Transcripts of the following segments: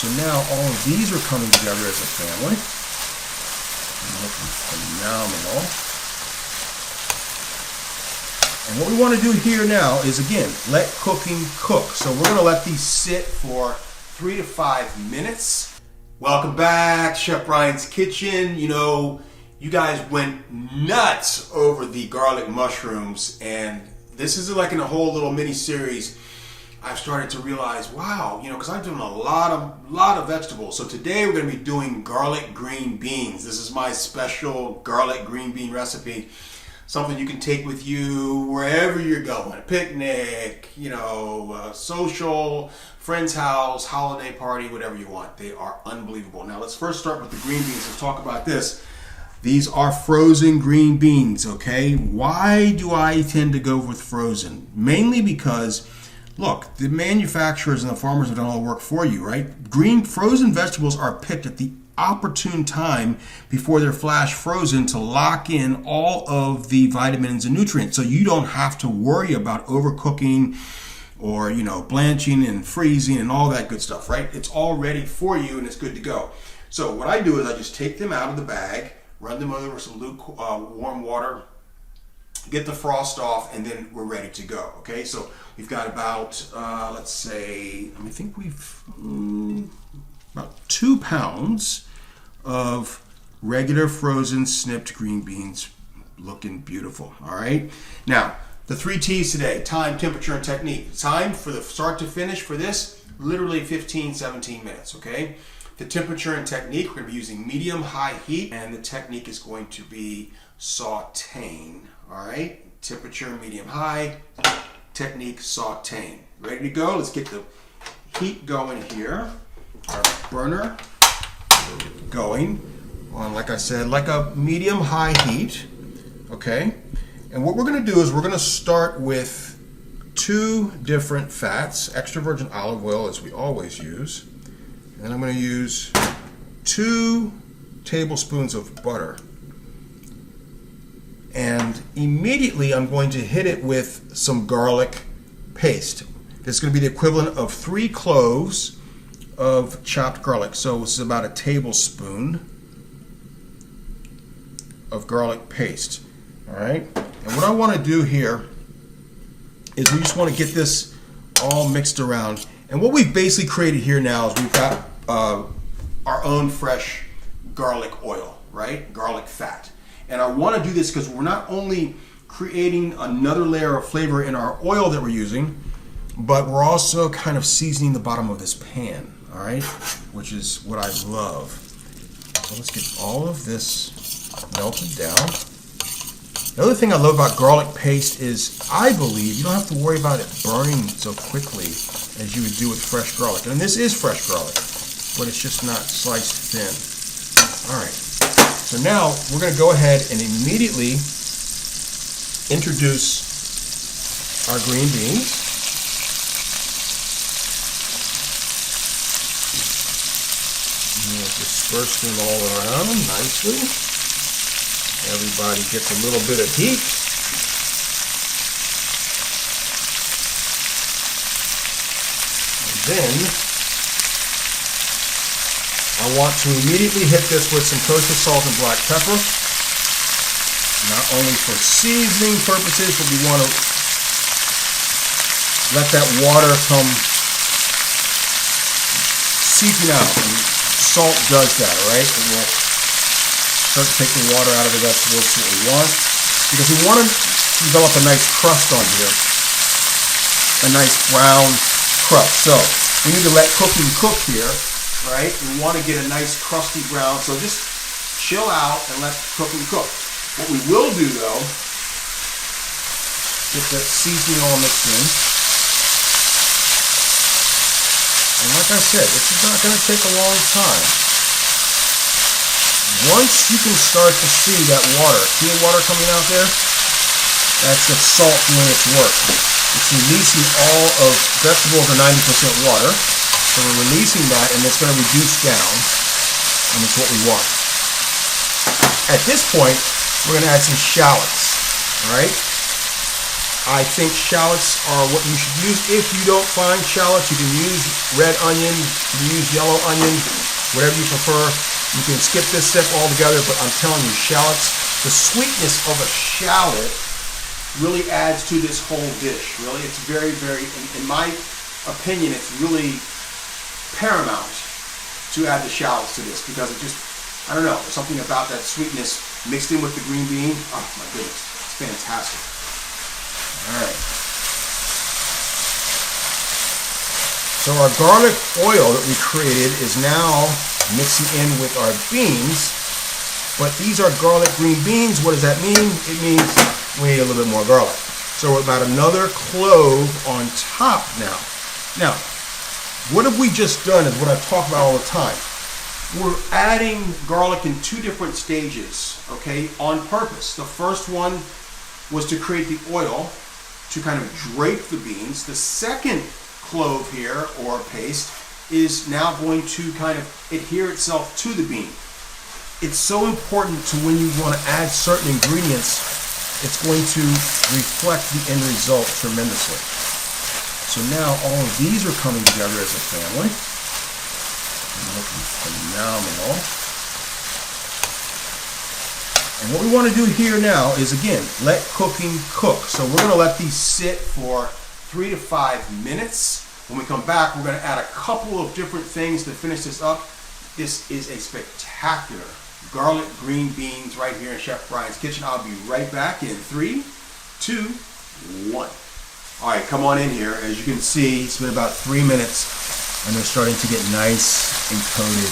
So now all of these are coming together as a family. Looking phenomenal. And what we want to do here now is, again, let cooking cook. So we're going to let these sit for 3 to 5 minutes. Welcome back, Chef Brian's Kitchen. You know, you guys went nuts over the garlic mushrooms, and this is like in a whole little mini series. I've started to realize, wow, you know, because I'm doing a lot of vegetables. So today we're going to be doing garlic green beans. This is my special garlic green bean recipe. Something you can take with you wherever you're going. A picnic, you know, social, friend's house, holiday party, whatever you want. They are unbelievable. Now let's first start with the green beans. Let's talk about this. These are frozen green beans, okay? Why do I tend to go with frozen? Mainly because, look, the manufacturers and the farmers have done all the work for you, right? Frozen vegetables are picked at the opportune time before they're flash frozen to lock in all of the vitamins and nutrients, so you don't have to worry about overcooking or, you know, blanching and freezing and all that good stuff, right? It's all ready for you and it's good to go. So what I do is I just take them out of the bag, run them over some warm water, get the frost off, and then we're ready to go. Okay, so we've got about let's say, I think we've about 2 pounds of regular frozen snipped green beans, looking beautiful. All right, now the 3 T's today: time, temperature, and technique. Time for the start to finish for this, literally 15-17 minutes. Okay, the temperature and technique, we're going to be using medium high heat, and the technique is going to be sautéing. All right, temperature medium high, technique sautéing. Ready to go? Let's get the heat going here. Our burner going on, like I said, like a medium high heat. Okay, and what we're going to do is we're going to start with 2 different fats, extra virgin olive oil as we always use, and I'm going to use 2 tablespoons of butter. And immediately I'm going to hit it with some garlic paste. This is going to be the equivalent of 3 cloves of chopped garlic. So this is about a tablespoon of garlic paste. All right. And what I want to do here is we just want to get this all mixed around. And what we've basically created here now is we've got our own fresh garlic oil, right? Garlic fat. And I want to do this because we're not only creating another layer of flavor in our oil that we're using, but we're also kind of seasoning the bottom of this pan, all right? Which is what I love. So let's get all of this melted down. The other thing I love about garlic paste is I believe you don't have to worry about it burning so quickly as you would do with fresh garlic. And this is fresh garlic, but it's just not sliced thin. All right. So now we're going to go ahead and immediately introduce our green beans. And we'll disperse them all around nicely. Everybody gets a little bit of heat. And then I want to immediately hit this with some kosher salt and black pepper, not only for seasoning purposes, but we want to let that water come seeping out, and salt does that, all right? It will start to take the water out of the vegetables. That's what we want, because we want to develop a nice crust on here, a nice brown crust. So we need to let cooking cook here. Right? We want to get a nice crusty brown, so just chill out and let cooking cook. What we will do though, get that seasoning all mixed in. And like I said, this is not going to take a long time. Once you can start to see that water, see the water coming out there? That's the salt doing its work. It's releasing all of vegetables are 90% water. So we're releasing that, and it's going to reduce down, and it's what we want. At this point, we're going to add some shallots, all right? I think shallots are what you should use. If you don't find shallots, you can use red onion, you can use yellow onion, whatever you prefer. You can skip this step altogether, but I'm telling you, shallots, the sweetness of a shallot really adds to this whole dish. Really, it's very, very, in my opinion, it's really paramount to add the shallots to this because it just, I don't know, there's something about that sweetness mixed in with the green bean. Oh my goodness, it's fantastic. All right. So our garlic oil that we created is now mixing in with our beans, but these are garlic green beans. What does that mean? It means we need a little bit more garlic. So we're about another clove on top now. Now, what have we just done is what I talk about all the time. We're adding garlic in two different stages, okay, on purpose. The first one was to create the oil to kind of drape the beans. The second clove here, or paste, is now going to kind of adhere itself to the bean. It's so important to when you want to add certain ingredients, it's going to reflect the end result tremendously. So now all of these are coming together as a family. Looking phenomenal. And what we want to do here now is, again, let cooking cook. So we're going to let these sit for 3 to 5 minutes. When we come back, we're going to add a couple of different things to finish this up. This is a spectacular garlic green beans right here in Chef Brian's kitchen. I'll be right back in 3, 2, 1. All right, come on in here. As you can see, it's been about 3 minutes, and they're starting to get nice and coated.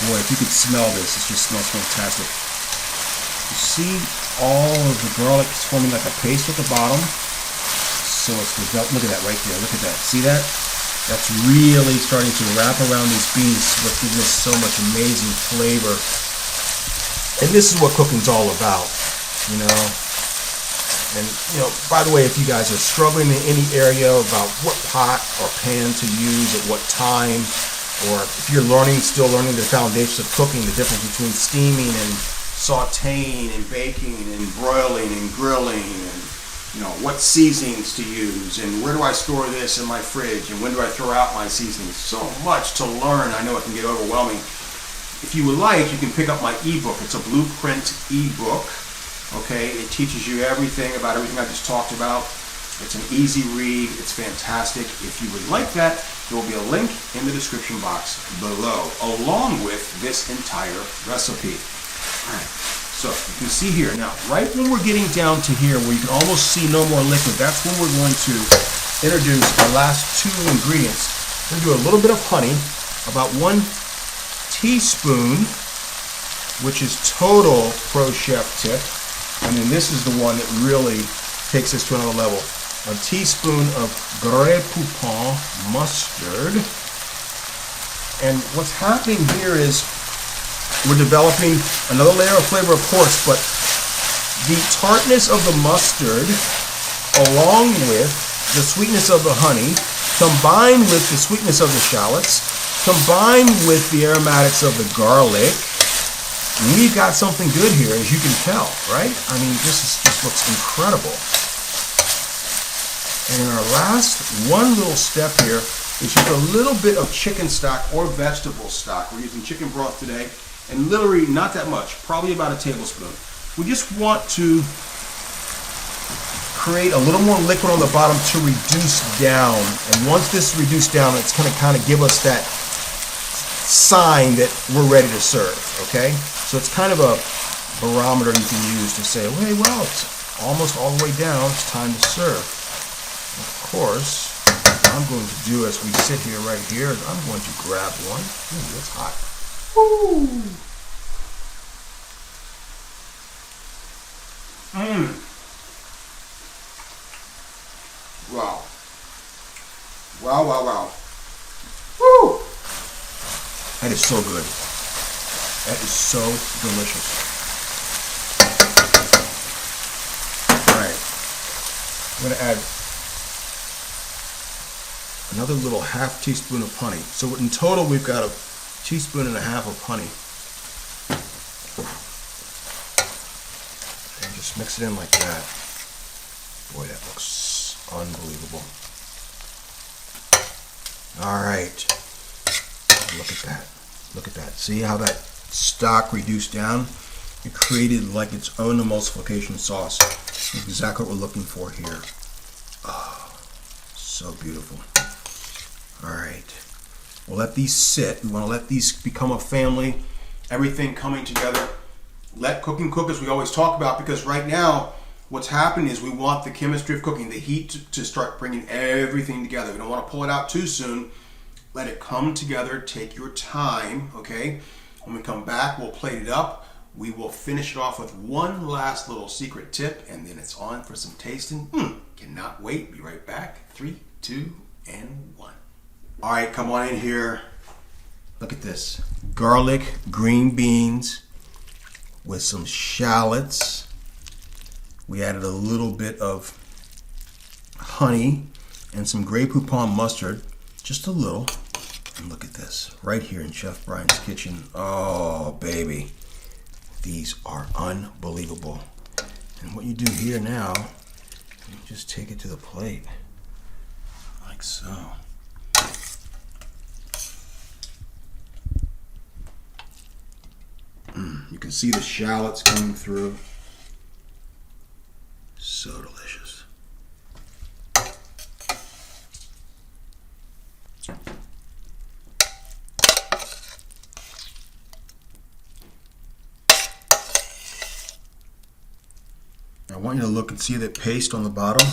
Boy, if you could smell this, it just smells fantastic. You see all of the garlic is forming like a paste at the bottom. So it's developed. Look at that right there. Look at that. See that? That's really starting to wrap around these beans, what's giving us so much amazing flavor. And this is what cooking's all about, you know. And, you know, by the way, if you guys are struggling in any area about what pot or pan to use at what time, or if you're still learning the foundations of cooking, the difference between steaming and sautéing and baking and broiling and grilling, and, you know, what seasonings to use, and where do I store this in my fridge, and when do I throw out my seasonings. So much to learn. I know it can get overwhelming. If you would like, you can pick up my ebook. It's a blueprint ebook. Okay, it teaches you everything about everything I just talked about. It's an easy read. It's fantastic. If you would like that, there will be a link in the description box below, along with this entire recipe. All right, so you can see here. Now, right when we're getting down to here, where you can almost see no more liquid, that's when we're going to introduce our last two ingredients. We're going to do a little bit of honey, about 1 teaspoon, which is total pro chef tip. And then this is the one that really takes us to another level. A teaspoon of Grès Poupon mustard. And what's happening here is we're developing another layer of flavor, of course, but the tartness of the mustard, along with the sweetness of the honey, combined with the sweetness of the shallots, combined with the aromatics of the garlic, we've got something good here, as you can tell, right? I mean, just looks incredible. And in our last one little step here is just a little bit of chicken stock or vegetable stock. We're using chicken broth today, and literally not that much, probably about a tablespoon. We just want to create a little more liquid on the bottom to reduce down. And once this is reduced down, it's going to kind of give us that sign that we're ready to serve, okay? So it's kind of a barometer you can use to say, hey, well, it's almost all the way down, it's time to serve. Of course, what I'm going to do as we sit here right here is I'm going to grab one. Ooh, it's hot. Woo! Wow. Wow, wow, wow. Woo! That is so good. That is so delicious. All right. I'm going to add another little half teaspoon of honey. So in total, we've got a teaspoon and a half of honey. And just mix it in like that. Boy, that looks unbelievable. All right. Look at that. Look at that. See how that stock reduced down? It created like its own emulsification sauce. That's exactly what we're looking for here. Oh, so beautiful. All right. We'll let these sit. We want to let these become a family. Everything coming together. Let cooking cook, as we always talk about, because right now what's happening is we want the chemistry of cooking, the heat to start bringing everything together. We don't want to pull it out too soon. Let it come together. Take your time, okay? When we come back, we'll plate it up. We will finish it off with one last little secret tip, and then it's on for some tasting. Cannot wait. Be right back. 3, 2, and 1. All right, come on in here. Look at this. Garlic, green beans with some shallots. We added a little bit of honey and some Grey Poupon mustard. Just a little. And look at this. Right here in Chef Brian's kitchen. Oh, baby. These are unbelievable. And what you do here now, you just take it to the plate. Like so. You can see the shallots coming through. So delicious. I want you to look and see that paste on the bottom.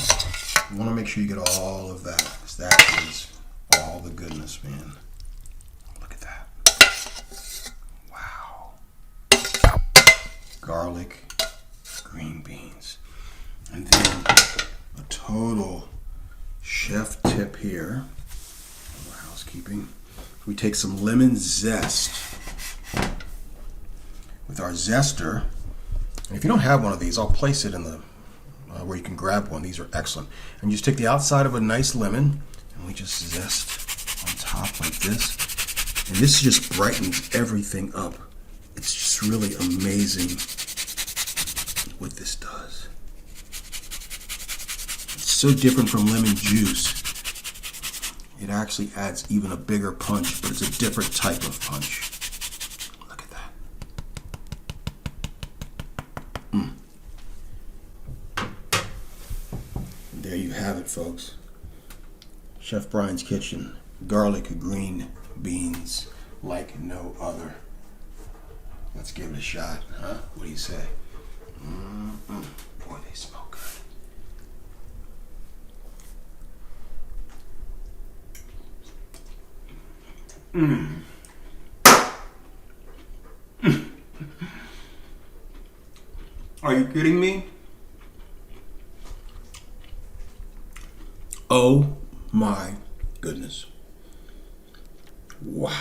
You want to make sure you get all of that, because that is all the goodness, man. Look at that. Wow. Garlic, green beans. And then a total chef tip here. Housekeeping. We take some lemon zest with our zester. And if you don't have one of these, I'll place it in the where you can grab one. These are excellent. And you just take the outside of a nice lemon and we just zest on top like this. And this just brightens everything up. It's just really amazing what this does. It's so different from lemon juice. It actually adds even a bigger punch, but it's a different type of punch. Look at that. There you have it, folks. Chef Brian's Kitchen. Garlic green beans like no other. Let's give it a shot, huh? What do you say? Boy, they smell good. Are you kidding me? Oh my goodness. Wow.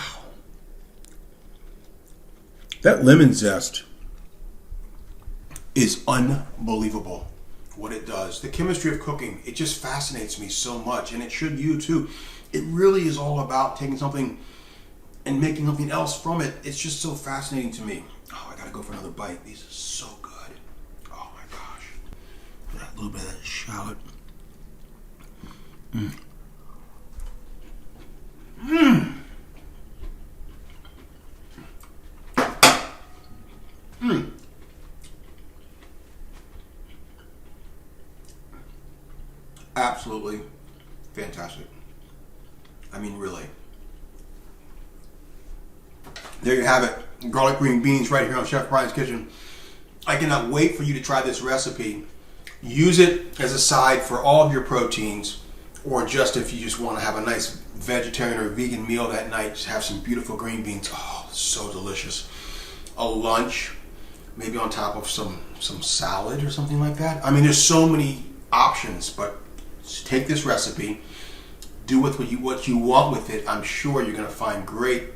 That lemon zest is unbelievable what it does. The chemistry of cooking, it just fascinates me so much, and it should you too. It really is all about taking something and making something else from it. It's just so fascinating to me. Oh, I gotta go for another bite. These are so good. Oh my gosh. That little bit of that shallot. Absolutely fantastic. I mean, really. There you have it. Garlic green beans right here on Chef Brian's Kitchen. I cannot wait for you to try this recipe. Use it as a side for all of your proteins, or just if you just want to have a nice vegetarian or vegan meal that night, just have some beautiful green beans. Oh, so delicious. A lunch, maybe on top of some salad or something like that. I mean, there's so many options, but just take this recipe, do with what you want with it. I'm sure you're going to find great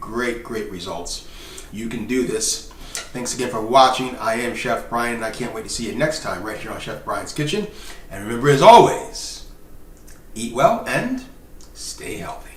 results. You can do this. Thanks again for watching. I am Chef Brian, and I can't wait to see you next time right here on Chef Brian's Kitchen. And remember, as always, eat well and stay healthy.